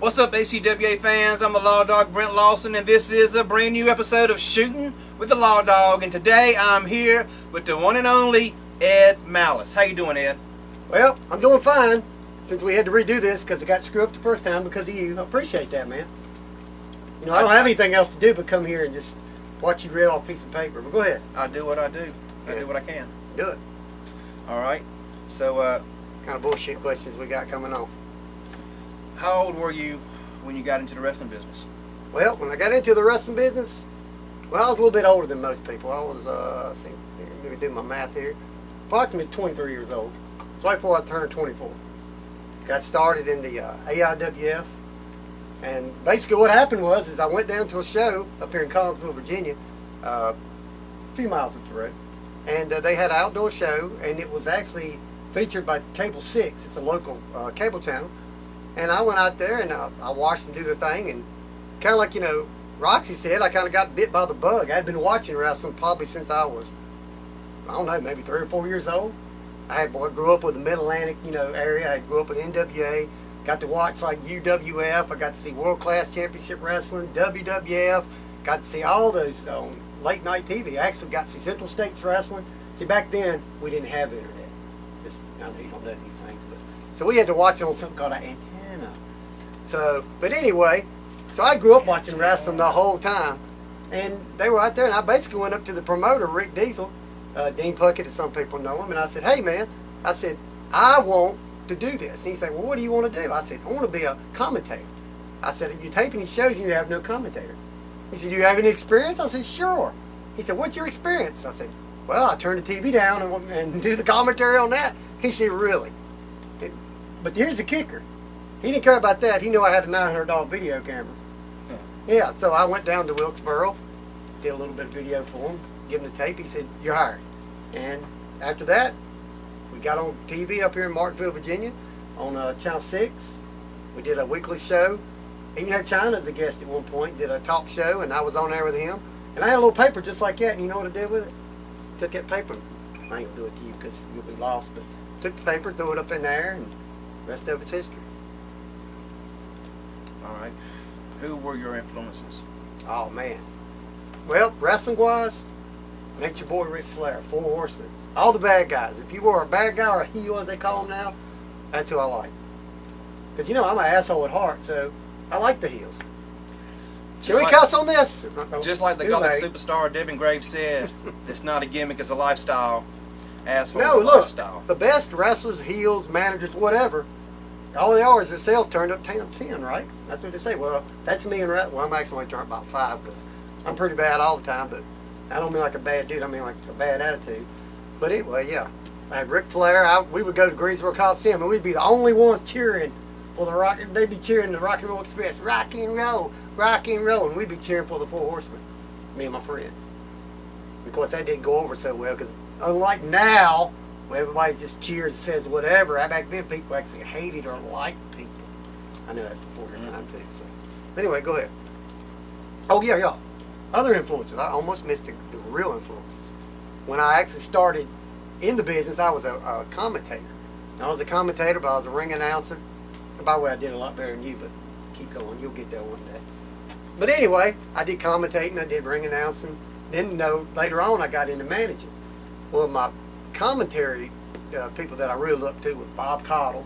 What's up, ACWA fans? I'm the Lawdog, Brent Lawson, and this is a brand new episode of Shootin' with the Lawdog. And today I'm here with the one and only Ed Malice. How you doing, Ed? Well, I'm doing fine. Since we had to redo this because it got screwed up the first time because of you. I appreciate that, man. You know, I don't have anything else to do but come here and just watch you read off a piece of paper. But go ahead. I do what I do. I do what I can. Do it. All right. So, It's kind of bullshit questions we got coming on. how old were you when you got into the wrestling business? Well, when I got into the wrestling business, well, I was a little bit older than most people. I was, let me do my math here, approximately 23 years old. It's right before I turned 24. Got started in the AIWF, and basically what happened was I went down to a show up here in Collinsville, Virginia, a few miles up the road, and they had an outdoor show, and it was actually featured by Cable 6. It's a local cable channel. And I went out there and I watched them do their thing, and kind of like, you know, Roxy said, I kind of got bit by the bug. I had been watching wrestling probably since I was, I don't know, maybe 3 or 4 years old. I grew up with the Mid-Atlantic, you know, area. I grew up with NWA. Got to watch like UWF. I got to see World Class Championship Wrestling, WWF. Got to see all those on late night TV. I actually got to see Central States Wrestling. See, back then we didn't have internet. I know you don't know these things, but so we had to watch it on something called an antenna. So, but anyway, so I grew up watching wrestling the whole time, and they were out there, and I basically went up to the promoter, Rick Diesel, Dean Puckett, as some people know him, and I said, "Hey man," I said, "I want to do this." And he said, "Well, what do you want to do?" I said, "I want to be a commentator." I said, "You taping these shows and you have no commentator." He said, "Do you have any experience?" I said, "Sure." He said, "What's your experience?" I said, "Well, I turn the TV down and do the commentary on that." He said, "Really?" But here's the kicker. He didn't care about that. He knew I had a $900 video camera. Yeah, so I went down to Wilkesboro, did a little bit of video for him, give him the tape. He said, "You're hired." And after that, we got on TV up here in Martinsville, Virginia, on Channel 6. We did a weekly show. Even had China as a guest at one point, did a talk show, and I was on there with him. And I had a little paper just like that, and you know what I did with it? Took that paper. I ain't going to do it to you because you'll be lost, but took the paper, threw it up in there, and the rest of it's history. All right. Who were your influences? Oh, man. Well, wrestling-wise, Nature Boy Ric Flair, Four Horsemen, all the bad guys. If you were a bad guy or a heel, as they call them now, that's who I like. Because, you know, I'm an asshole at heart, so I like the heels. Should we cuss on this? Just like the Gothic superstar Devin Graves said, it's not a gimmick, it's a lifestyle. Asshole No, is a look, lifestyle. the best wrestlers, heels, managers, whatever, all they are is their sales turned up 10, right? That's what they say. Well, that's me and well, I'm actually only turned about 5 because I'm pretty bad all the time, but I don't mean like a bad dude, I mean like a bad attitude. But anyway, yeah. I had Ric Flair. We would go to Greensboro Coliseum and we'd be the only ones cheering for the rock. They'd be cheering the Rock and Roll Express, rock and roll, and we'd be cheering for the Four Horsemen, me and my friends. Of course, that didn't go over so well because unlike now, where everybody just cheers and says whatever, back then people actually hated or liked people. I know that's before your time too. So anyway, go ahead. Oh yeah. Other influences. I almost missed the real influences. When I actually started in the business, I was a commentator. I was a commentator, but I was a ring announcer. And by the way, I did a lot better than you, but keep going. You'll get there one day. But anyway, I did commentating. I did ring announcing. Then, you know, later on, I got into managing. Well, my commentary people that I really looked to was Bob Caudle,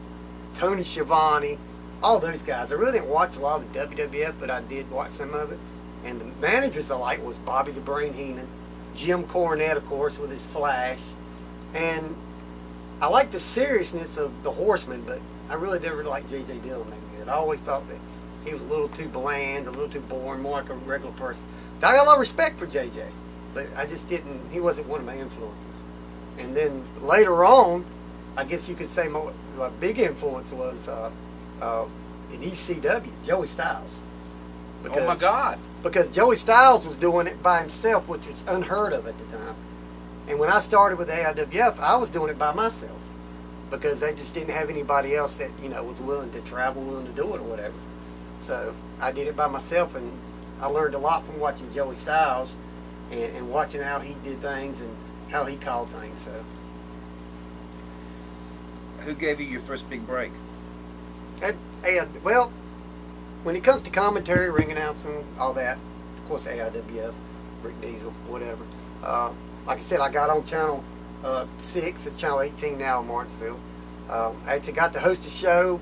Tony Schiavone, all those guys. I really didn't watch a lot of the WWF, but I did watch some of it. And the managers I liked was Bobby the Brain Heenan, Jim Cornette, of course, with his flash. And I liked the seriousness of the Horsemen, but I really never liked J.J. Dillon that good. I always thought that he was a little too bland, a little too boring, more like a regular person. I got a lot of respect for J.J., but I just didn't, he wasn't one of my influences. And then later on, I guess you could say my big influence was in ECW, Joey Styles. Oh my God. Because Joey Styles was doing it by himself, which was unheard of at the time. And when I started with AIWF, I was doing it by myself because they just didn't have anybody else that, you know, was willing to travel, willing to do it or whatever. So I did it by myself, and I learned a lot from watching Joey Styles and watching how he did things and how he called things. So, who gave you your first big break? well, when it comes to commentary, ring announcing, all that, of course, AIWF, Rick Diesel, whatever. Like I said, I got on channel 6, it's channel 18 now in Martinsville. I actually got to host a show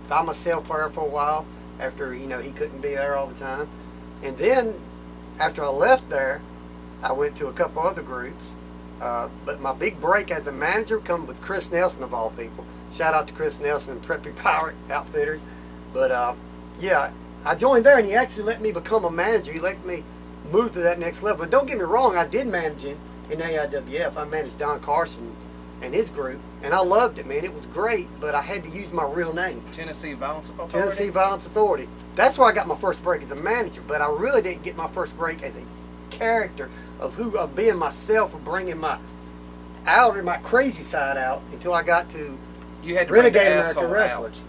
by myself for a while after, he couldn't be there all the time. And then, after I left there, I went to a couple other groups. But my big break as a manager come with Chris Nelson, of all people. Shout out to Chris Nelson and Preppy Pirate Outfitters. But yeah, I joined there and he actually let me become a manager. He let me move to that next level. And don't get me wrong, I did manage him in AIWF. I managed Don Carson and his group. And I loved it, man. It was great, but I had to use my real name. Tennessee Violence Authority? Tennessee Violence Authority. That's where I got my first break as a manager. But I really didn't get my first break as a character of being myself, of bringing my crazy side out until I got to You had to Renegade bring the American asshole Wrestling. out.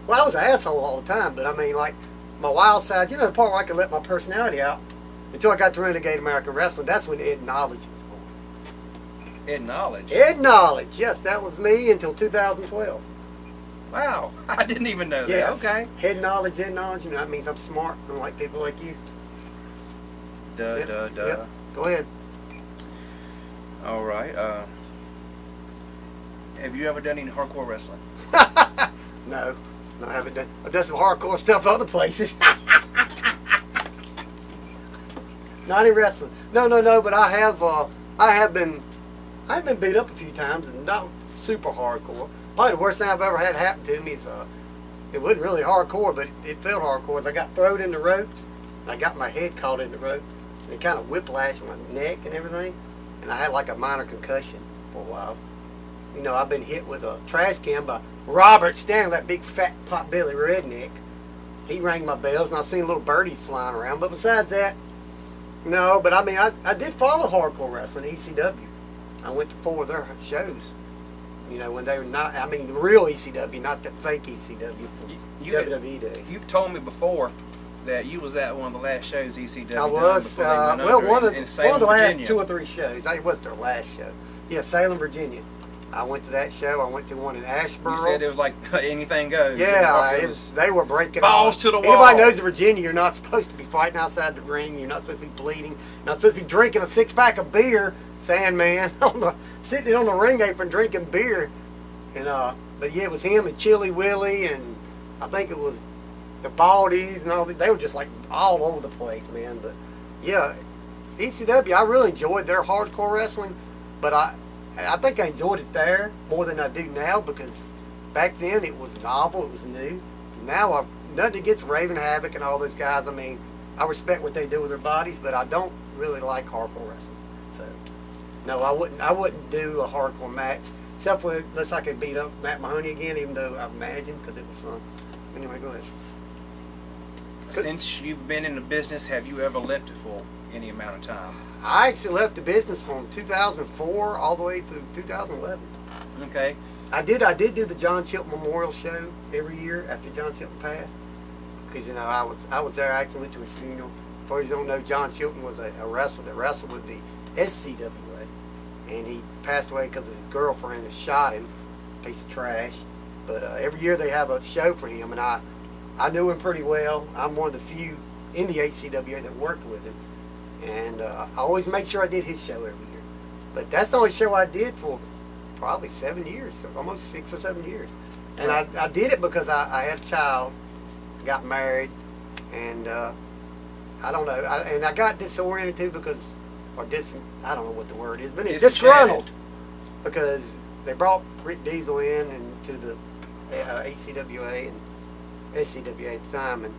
Well, I was an asshole all the time, but I mean, like, my wild side, the part where I could let my personality out, until I got to Renegade American Wrestling, that's when Ed Knowledge was born. Ed Knowledge? Ed Knowledge, yes, that was me until 2012. Wow, I didn't even know Yes. that. Okay. Ed Knowledge, that means I'm smart, unlike people like you. Duh, Yep, duh, duh. yep. Go ahead. All right. Have you ever done any hardcore wrestling? No, I haven't done. I've done some hardcore stuff other places. Not any wrestling. No. But I have been beat up a few times, and not super hardcore. Probably the worst thing I've ever had happen to me is it wasn't really hardcore, but it felt hardcore. Is I got thrown in the ropes, and I got my head caught in the ropes, and it kind of whiplashed my neck and everything, and I had like a minor concussion for a while. I've been hit with a trash can by Robert Stanley, that big fat potbelly redneck. He rang my bells, and I seen little birdies flying around. But besides that, no. But I mean, I did follow hardcore wrestling, ECW. I went to 4 of their shows. When they were not, I mean, real ECW, not the fake ECW from WWE days. You told me before that you was at one of the last shows ECW. I was, one of the last 2 or 3 shows. It was their last show. Yeah, Salem, Virginia. I went to that show. I went to one in Asheboro. You said it was like anything goes. Yeah, they were breaking balls to the wall. Anybody knows in Virginia, you're not supposed to be fighting outside the ring. You're not supposed to be bleeding. You're not supposed to be drinking a 6-pack of beer, Sandman, sitting on the ring apron drinking beer. And but yeah, it was him and Chili Willie, and I think it was the Baldies and all. They were just like all over the place, man. But yeah, ECW, I really enjoyed their hardcore wrestling, but I think I enjoyed it there more than I do now, because back then it was novel, it was new. Now, nothing against Raven Havoc and all those guys. I mean, I respect what they do with their bodies, but I don't really like hardcore wrestling. So, no, I wouldn't do a hardcore match, except for unless I could beat up Matt Mahoney again, even though I've managed him, because it was fun. Anyway, go ahead. Since you've been in the business, have you ever left it for any amount of time? I actually left the business from 2004 all the way through 2011. Okay. I did do the John Chilton Memorial Show every year after John Chilton passed, because I was there. I actually went to his funeral. For those who don't know, John Chilton was a wrestler that wrestled with the SCWA, and he passed away because of his girlfriend that shot him, piece of trash. But every year they have a show for him, and I knew him pretty well. I'm one of the few in the HCWA that worked with him. And I always make sure I did his show every year. But that's the only show I did for probably 7 years, almost 6 or 7 years. And I did it because I had a child, got married, and I don't know. And I got disoriented too because, I don't know what the word is, but disgruntled. Because they brought Rick Diesel in and to the HCWA and SCWA at the time. And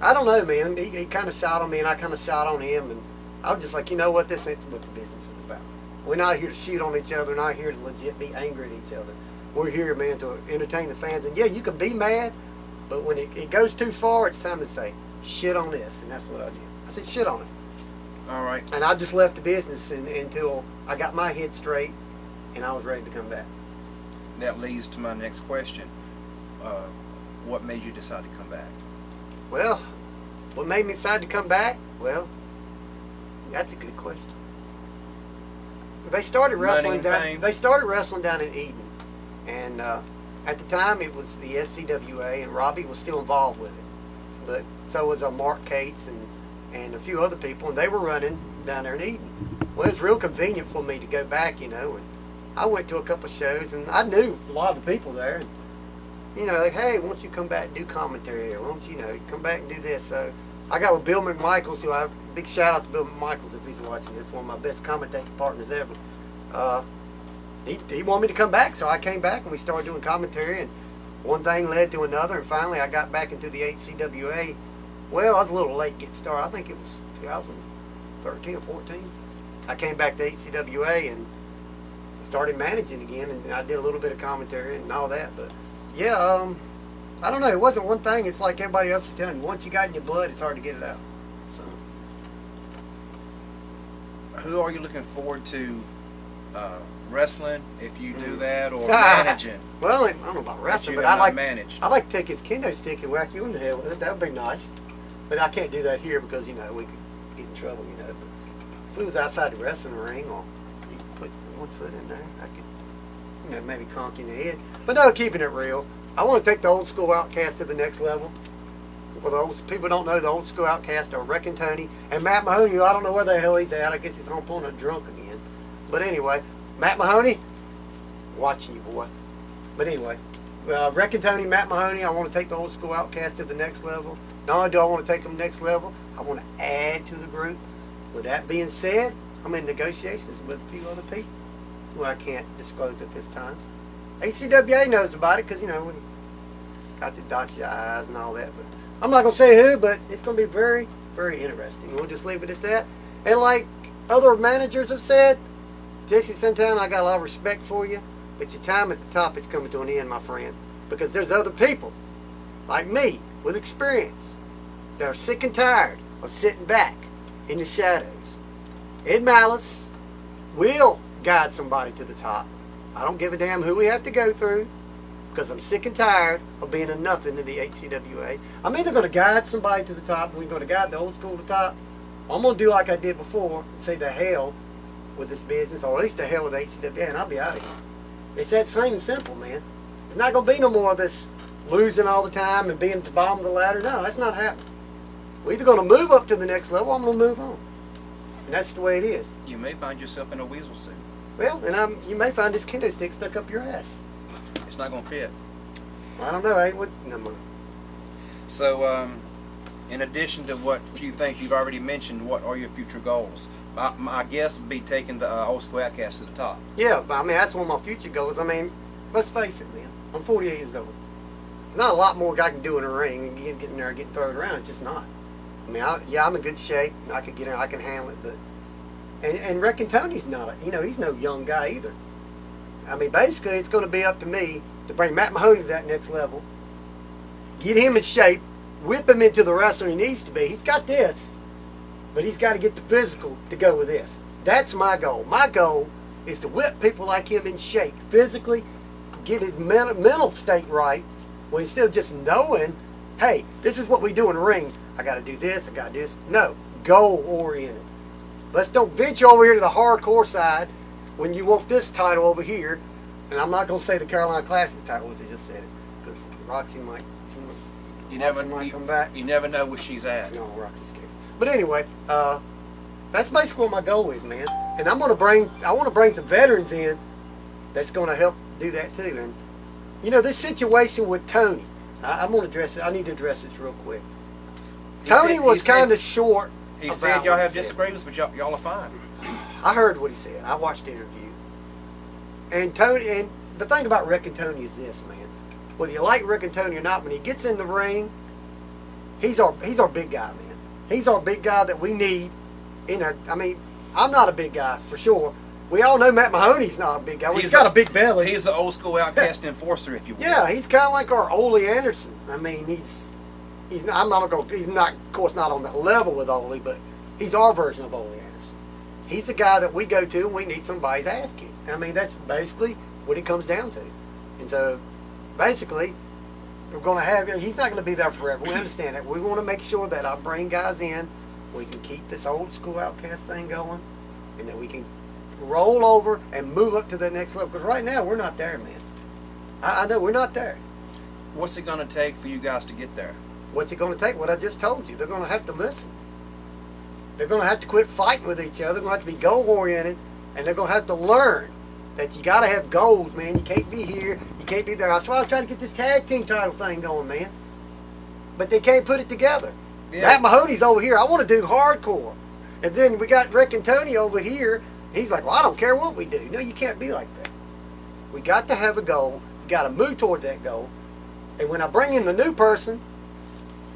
I don't know, man. He kind of shot on me, and I kind of shot on him, and I was just like, you know what? This ain't what the business is about. We're not here to shoot on each other. We're not here to legit be angry at each other. We're here, man, to entertain the fans. And yeah, you can be mad, but when it goes too far, it's time to say, shit on this. And that's what I did. I said, shit on it. All right. And I just left the business until I got my head straight, and I was ready to come back. That leads to my next question. What made you decide to come back? Well, what made me decide to come back? Well, that's a good question. They started wrestling down. They started wrestling down in Eden, and at the time it was the SCWA, and Robbie was still involved with it. but so was Mark Cates and a few other people, and they were running down there in Eden. Well, it was real convenient for me to go back, and I went to a couple of shows, and I knew a lot of the people there. And, like, hey, why don't you come back and do commentary here? Why don't you, come back and do this? So I got with Bill McMichaels, who big shout out to Bill McMichaels if he's watching this, one of my best commentating partners ever. He wanted me to come back, so I came back, and we started doing commentary, and one thing led to another, and finally I got back into the HCWA. Well, I was a little late getting started. I think it was 2013 or 14. I came back to HCWA and started managing again, and I did a little bit of commentary and all that. But yeah, I don't know. It wasn't one thing. It's like everybody else is telling you. Once you got it in your blood, it's hard to get it out. So. Who are you looking forward to wrestling, if you do that, or managing? Well, I don't know about wrestling, but I like to take his kendo stick and whack you in the head with it. That would be nice. But I can't do that here because, we could get in trouble, But if it was outside the wrestling ring, or you could put one foot in there, I could, maybe conk you in the head. But no, keeping it real. I want to take the old school Outcast to the next level. For those people who don't know, the old school Outcast are Rick and Tony. And Matt Mahoney, I don't know where the hell he's at. I guess he's home pulling a drunk again. But anyway, Matt Mahoney, watching you, boy. But anyway, Rick and Tony, Matt Mahoney, I want to take the old school Outcast to the next level. Not only do I want to take them next level, I want to add to the group. With that being said, I'm in negotiations with a few other people who I can't disclose at this time. HCWA knows about it because, we got to dot your I's and all that. But I'm not going to say who, but it's going to be very, very interesting. We'll just leave it at that. And like other managers have said, Jesse Santana, I got a lot of respect for you, but your time at the top is coming to an end, my friend. Because there's other people, like me, with experience, that are sick and tired of sitting back in the shadows. Ed Malice will guide somebody to the top. I don't give a damn who we have to go through, because I'm sick and tired of being a nothing in the HCWA. I'm either going to guide somebody to the top, and we're going to guide the old school to the top, or I'm going to do like I did before, and say the hell with this business, or at least the hell with HCWA, and I'll be out of here. It's that plain and simple, man. It's not going to be no more of this losing all the time and being at the bottom of the ladder. No, that's not happening. We're either going to move up to the next level, or I'm going to move on. And that's the way it is. You may find yourself in a weasel suit. Well, and you may find this kendo stick stuck up your ass. It's not going to fit. I don't know. I ain't what number. So, in addition to what few things you've already mentioned, what are your future goals? My guess would be taking the old school Outcast to the top. Yeah, but that's one of my future goals. Let's face it, man. I'm 48 years old. There's not a lot more I can do in a ring and getting there and getting thrown around. It's just not. I'm in good shape. I could get in. I can handle it. But and Rick and Tony's not. He's no young guy either. Basically, it's going to be up to me to bring Matt Mahoney to that next level, get him in shape, whip him into the wrestler he needs to be. He's got this, but he's got to get the physical to go with this. That's my goal. My goal is to whip people like him in shape physically, get his mental state right, well, instead of just knowing, hey, this is what we do in the ring. I got to do this, I got to do this. No, goal-oriented. Let's don't venture over here to the hardcore side when you want this title over here. And I'm not going to say the Carolina Classic title, as I just said it, because Roxy might come back. You never know where she's at. No, Roxy's scared. But anyway, that's basically what my goal is, man. And I want to bring some veterans in that's going to help do that too. And this situation with Tony, I'm going to address it. I need to address this real quick. Tony was kind of short. He said y'all have disagreements, but y'all are fine. I heard what he said. I watched the interview. And Tony, and the thing about Rick and Tony is this, man. Whether you like Rick and Tony or not, when he gets in the ring, he's our big guy, man. He's our big guy that we need in our. I'm not a big guy for sure. We all know Matt Mahoney's not a big guy. He's got a big belly. He's the old school Outcast enforcer, if you will. Yeah, he's kind of like our Ole Anderson. He's not, of course, not on that level with Ole, but he's our version of Ole Anderson. He's the guy that we go to when we need somebody's ass kicked. That's basically what it comes down to. And so, basically, we're going to have, he's not going to be there forever. We understand that. We want to make sure that I bring guys in, we can keep this old school Outcast thing going, and that we can roll over and move up to the next level. Because right now, we're not there, man. I know we're not there. What's it going to take for you guys to get there? What's it going to take? What I just told you. They're going to have to listen. They're going to have to quit fighting with each other. They're going to have to be goal-oriented, and they're going to have to learn that you got to have goals, man. You can't be here. You can't be there. That's why I'm trying to get this tag team title thing going, man. But they can't put it together. Yeah. Matt Mahoney's over here. I want to do hardcore. And then we got Rick and Tony over here. He's like, well, I don't care what we do. No, you can't be like that. We got to have a goal. You got to move towards that goal. And when I bring in the new person,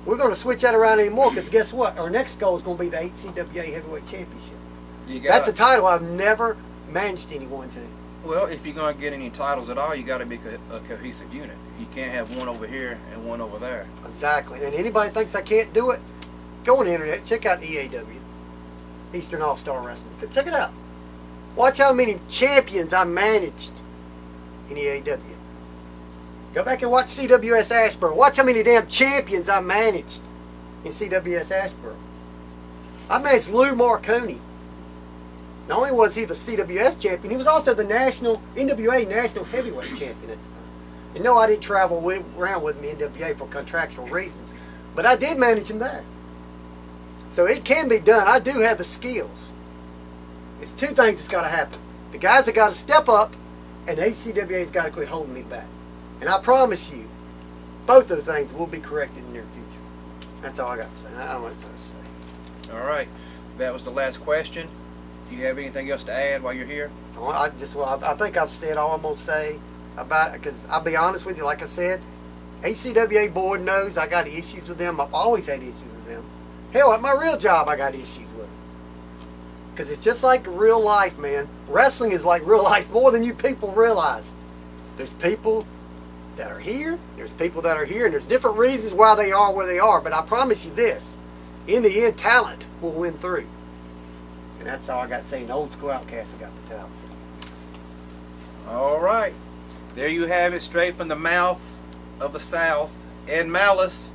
we're going to switch that around anymore, because guess what? Our next goal is going to be the HCWA Heavyweight Championship. That's a title I've never managed anyone to. Well, if you're going to get any titles at all, you got to be a cohesive unit. You can't have one over here and one over there. Exactly. And anybody thinks I can't do it, go on the internet, check out EAW, Eastern All-Star Wrestling. Check it out. Watch how many champions I managed in EAW. Go back and watch CWS Asheboro. Watch how many damn champions I managed in CWS Asheboro. I managed Lou Marconi. Not only was he the CWS champion, he was also the NWA National Heavyweight Champion at the time. And no, I didn't travel around with me NWA for contractual reasons, but I did manage him there. So it can be done. I do have the skills. It's two things that's got to happen. The guys have got to step up, and the HCWA's got to quit holding me back. And I promise you, both of the things will be corrected in the near future. That's all I got to say. I don't know what else to say. All right. That was the last question. Do you have anything else to add while you're here? I think I've said all I'm going to say about it, because I'll be honest with you, like I said, HCWA board knows I got issues with them. I've always had issues with them. Hell, at my real job, I got issues with them. Because it's just like real life, man. Wrestling is like real life more than you people realize. There's people that are here, there's people that are here, and there's different reasons why they are where they are. But I promise you this, in the end, talent will win through. And that's all I got to say. An old school outcast, I got the talent. All right. There you have it, straight from the mouth of the South, Ed Malice.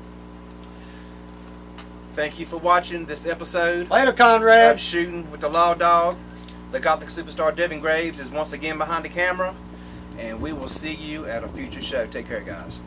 Thank you for watching this episode. Later, Conrad. Of Shootin' with the Lawdog. The Gothic superstar Devin Graves is once again behind the camera. And we will see you at a future show. Take care, guys.